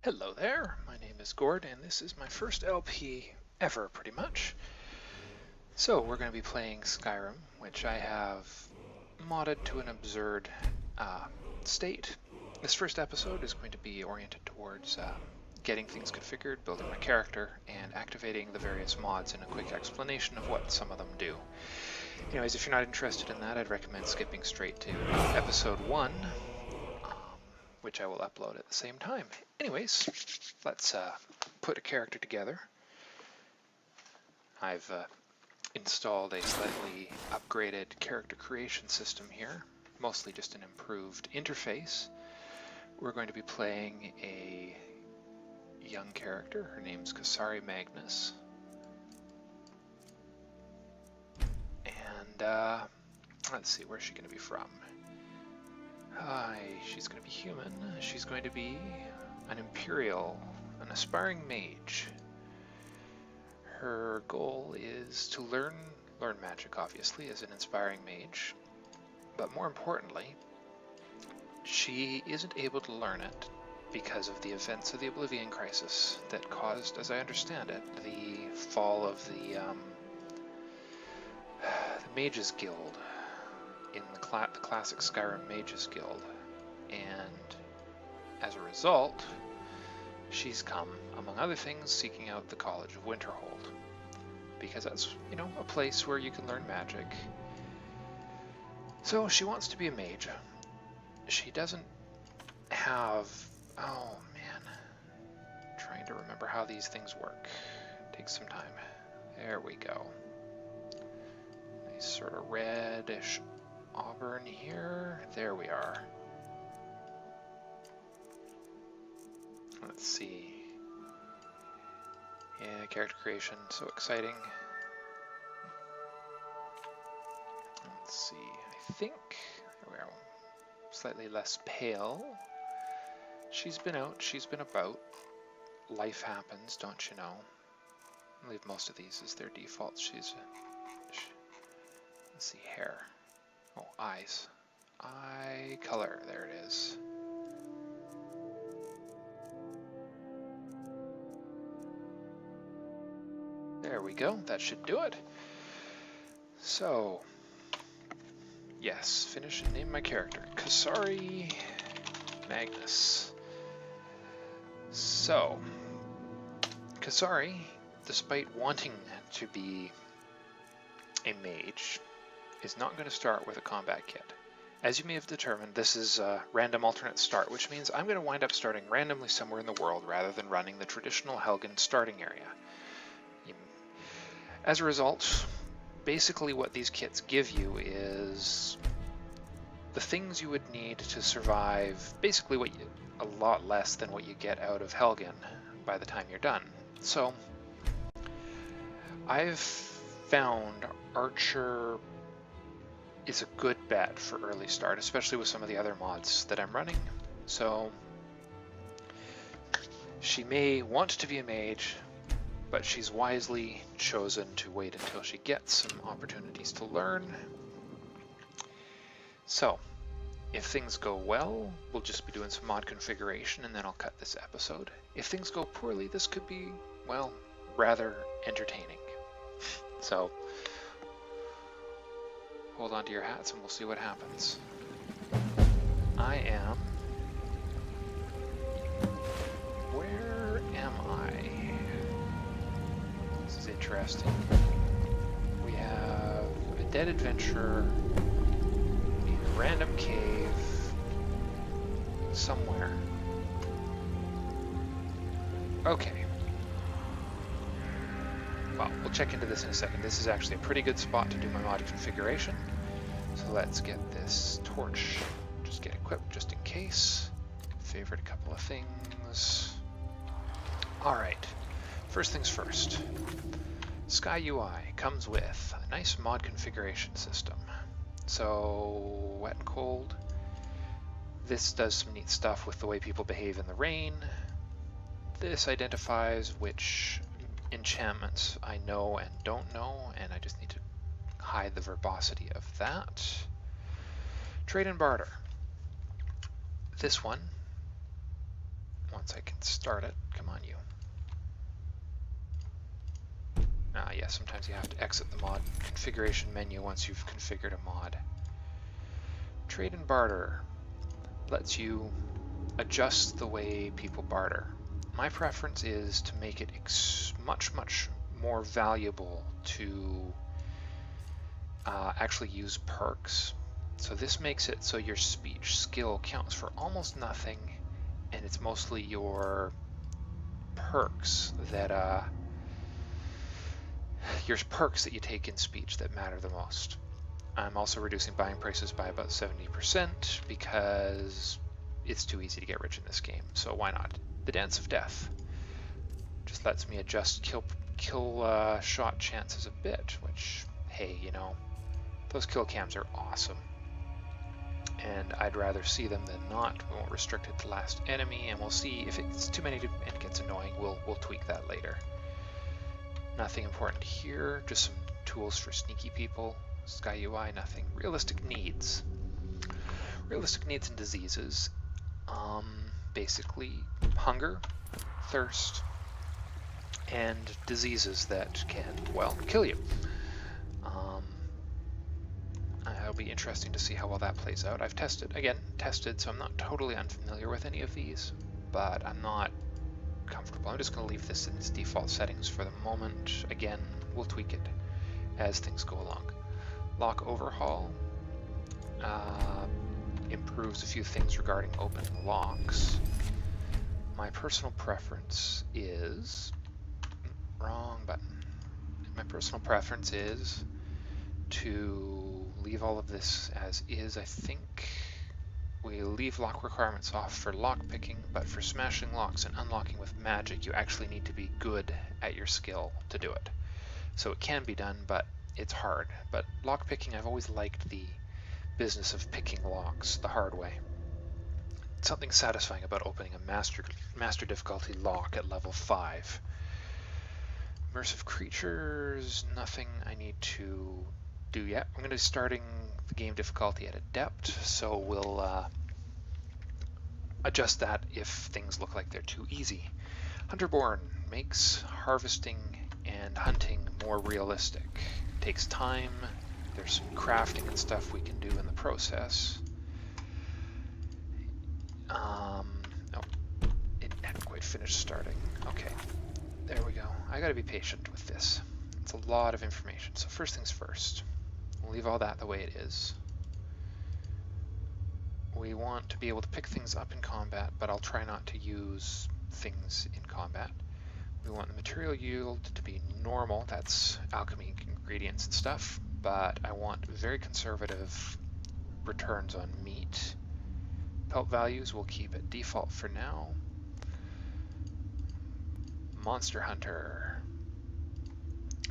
Hello there, my name is Gord, and this is my first LP ever, pretty much. So we're going to be playing Skyrim, which I have modded to an absurd state. This first episode is going to be oriented towards getting things configured, building my character, and activating the various mods and a quick explanation of what some of them do. Anyways, if you're not interested in that, I'd recommend skipping straight to episode 1, which I will upload at the same time. Anyways, let's put a character together. I've installed a slightly upgraded character creation system here, mostly just an improved interface. We're going to be playing a young character. Her name's Kasari Magnus. And let's see, where's she going to be from? She's going to be human. She's going to be an imperial, an aspiring mage. Her goal is to learn magic, obviously, as an inspiring mage. But more importantly, she isn't able to learn it because of the events of the Oblivion Crisis that caused, as I understand it, the fall of the Mages Guild in the classic Skyrim Mages Guild, and as a result, she's come, among other things, seeking out the College of Winterhold, because that's, a place where you can learn magic. So she wants to be a mage. She doesn't have, oh man, trying to remember how these things work. Takes some time. There we go. Nice sort of reddish auburn here. There we are. Let's see. Yeah, character creation, so exciting. Let's see, I think we're slightly less pale. She's been out, she's been about. Life happens, don't you know? I'll leave most of these as their defaults. Let's see, hair. Oh, eyes. Eye color, there it is. There we go, that should do it. So, yes, finish and name my character. Kasari Magnus. So, Kasari, despite wanting to be a mage, is not going to start with a combat kit. As you may have determined, this is a random alternate start, which means I'm going to wind up starting randomly somewhere in the world rather than running the traditional Helgen starting area. As a result, basically what these kits give you is the things you would need to survive, basically a lot less than what you get out of Helgen by the time you're done. So, I've found Archer is a good bet for early start, especially with some of the other mods that I'm running. So she may want to be a mage, but she's wisely chosen to wait until she gets some opportunities to learn. So if things go well, we'll just be doing some mod configuration and then I'll cut this episode. If things go poorly, this could be, well, rather entertaining. So hold on to your hats and we'll see what happens. I am... Where am I? This is interesting. We have a dead adventurer in a random cave somewhere. Okay. Well, we'll check into this in a second. This is actually a pretty good spot to do my mod configuration. So let's get this torch, just get equipped just in case. Favorite a couple of things. Alright, first things first. Sky UI comes with a nice mod configuration system. So, wet and cold. This does some neat stuff with the way people behave in the rain. This identifies which enchantments I know and don't know, and I just need to hide the verbosity of that. Trade and barter. This one once I can start it. Come on, you. Yeah, sometimes you have to exit the mod configuration menu once you've configured a mod. Trade and barter lets you adjust the way people barter. My preference is to make it much more valuable to actually use perks. So this makes it so your speech skill counts for almost nothing, and it's mostly your perks that you take in speech that matter the most. I'm also reducing buying prices by about 70% because it's too easy to get rich in this game, so why not? The Dance of Death just lets me adjust kill shot chances a bit, which, hey, you know, those kill cams are awesome. And I'd rather see them than not. We won't restrict it to last enemy, and we'll see if it's too many and it gets annoying. We'll tweak that later. Nothing important here, just some tools for sneaky people. Sky UI, nothing. Realistic needs. Realistic needs and diseases. Basically hunger, thirst, and diseases that can, well, kill you. It'll be interesting to see how well that plays out. I've tested, so I'm not totally unfamiliar with any of these, but I'm not comfortable. I'm just going to leave this in its default settings for the moment. Again, we'll tweak it as things go along. Lock overhaul improves a few things regarding opening locks. My personal preference is wrong button. My personal preference is to leave all of this as is. I think we leave lock requirements off for lock picking, but for smashing locks and unlocking with magic, you actually need to be good at your skill to do it. So it can be done, but it's hard. But lock picking, I've always liked the business of picking locks the hard way. Something satisfying about opening a master difficulty lock at level 5. Immersive creatures, nothing I need to do yet. I'm going to be starting the game difficulty at adept, so we'll adjust that if things look like they're too easy. Hunterborn makes harvesting and hunting more realistic. It takes time. There's some crafting and stuff we can do in the process. No, it hadn't quite finished starting. Okay, there we go. I gotta be patient with this. It's a lot of information. So first things first, we'll leave all that the way it is. We want to be able to pick things up in combat, but I'll try not to use things in combat. We want the material yield to be normal, that's alchemy ingredients and stuff, but I want very conservative returns on meat. Pelt values we'll keep at default for now. Monster Hunter.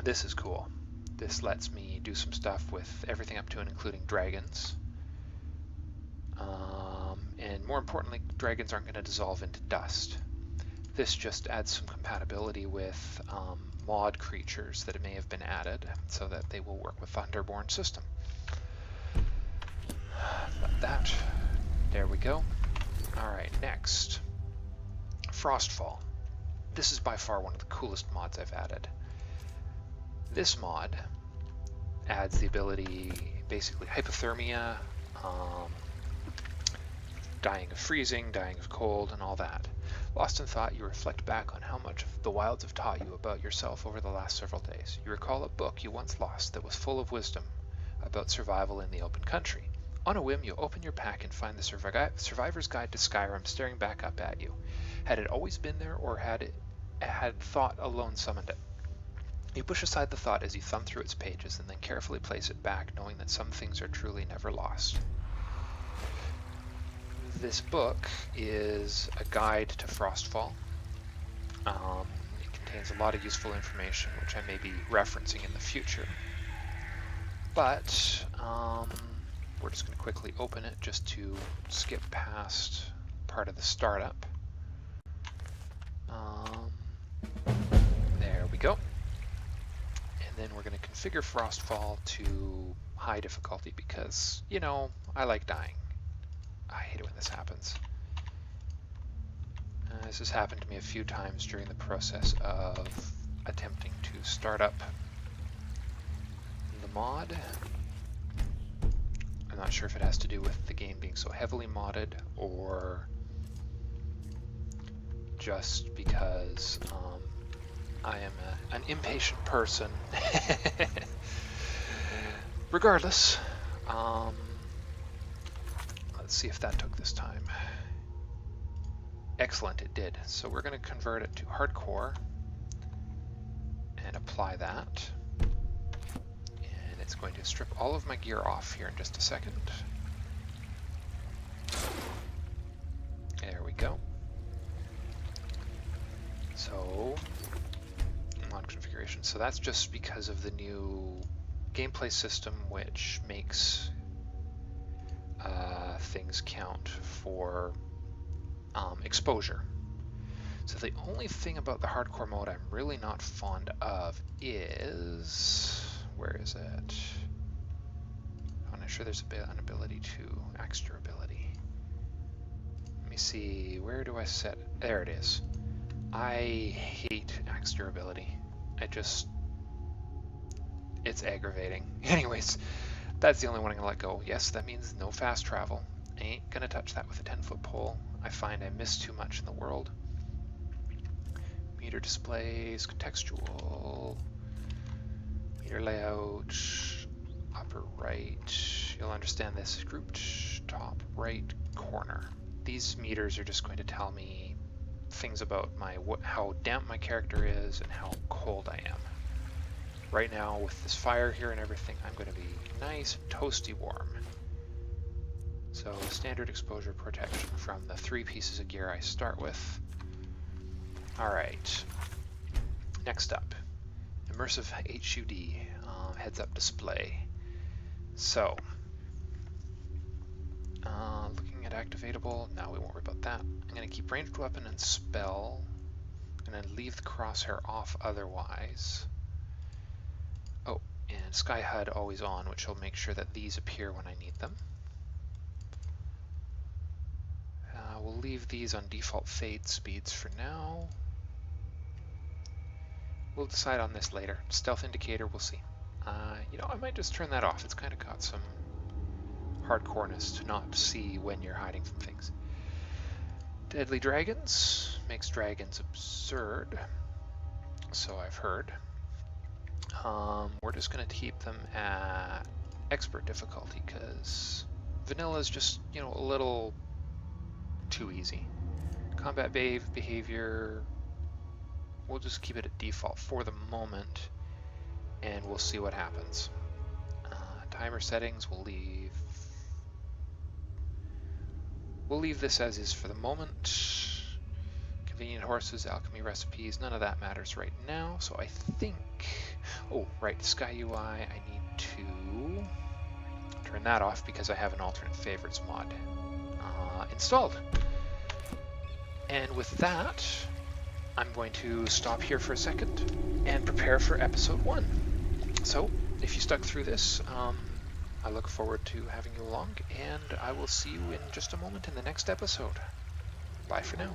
This is cool. This lets me do some stuff with everything up to and including dragons. And more importantly, dragons aren't going to dissolve into dust. This just adds some compatibility with mod creatures that may have been added so that they will work with the Hunterborn system. That, there we go. Alright, next. Frostfall. This is by far one of the coolest mods I've added. This mod adds the ability, basically hypothermia, dying of freezing, dying of cold, and all that. Lost in thought, you reflect back on how much the wilds have taught you about yourself over the last several days. You recall a book you once lost that was full of wisdom about survival in the open country. On a whim, you open your pack and find the Survivor's Guide to Skyrim staring back up at you. Had it always been there, or had thought alone summoned it? You push aside the thought as you thumb through its pages and then carefully place it back, knowing that some things are truly never lost. This book is a guide to Frostfall. It contains a lot of useful information, which I may be referencing in the future. But we're just going to quickly open it just to skip past part of the startup. There we go. And then we're going to configure Frostfall to high difficulty because, you know, I like dying. I hate it when this happens. As This has happened to me a few times during the process of attempting to start up the mod. I'm not sure if it has to do with the game being so heavily modded or just because I am an impatient person. Regardless, let's see if that took this time. Excellent, it did. So we're going to convert it to hardcore and apply that. And it's going to strip all of my gear off here in just a second. There we go. So, mod configuration. So that's just because of the new gameplay system, which makes things count for exposure. So the only thing about the hardcore mode I'm really not fond of is, where is it? I'm not sure there's an ability to axe durability. Let me see, where do I set? There it is. I hate axe durability. It's aggravating. Anyways, that's the only one I'm gonna let go. Yes, that means no fast travel. I ain't gonna touch that with a 10-foot pole. I find I miss too much in the world. Meter displays, contextual, meter layout, upper right. You'll understand this is grouped top right corner. These meters are just going to tell me things about how damp my character is and how cold I am. Right now, with this fire here and everything, I'm going to be nice and toasty warm. So standard exposure protection from the 3 pieces of gear I start with. Alright, next up, immersive HUD, heads-up display. So, looking at activatable, no, we won't worry about that. I'm going to keep ranged weapon and spell, and then leave the crosshair off otherwise. Oh, and Sky HUD always on, which will make sure that these appear when I need them. We'll leave these on default fade speeds for now. We'll decide on this later. Stealth indicator, we'll see. You know, I might just turn that off. It's kind of got some hardcoreness to not see when you're hiding from things. Deadly dragons makes dragons absurd, so I've heard. We're just going to keep them at expert difficulty because vanilla is just, you know, a little too easy. Combat behavior, we'll just keep it at default for the moment, and we'll see what happens. Timer settings, we'll leave this as is for the moment. Convenient horses, alchemy recipes, none of that matters right now. So I think, oh right, Sky UI, I need to turn that off because I have an alternate favorites mod installed. And with that, I'm going to stop here for a second and prepare for episode 1. So if you stuck through this, I look forward to having you along, and I will see you in just a moment in the next episode. Bye for now.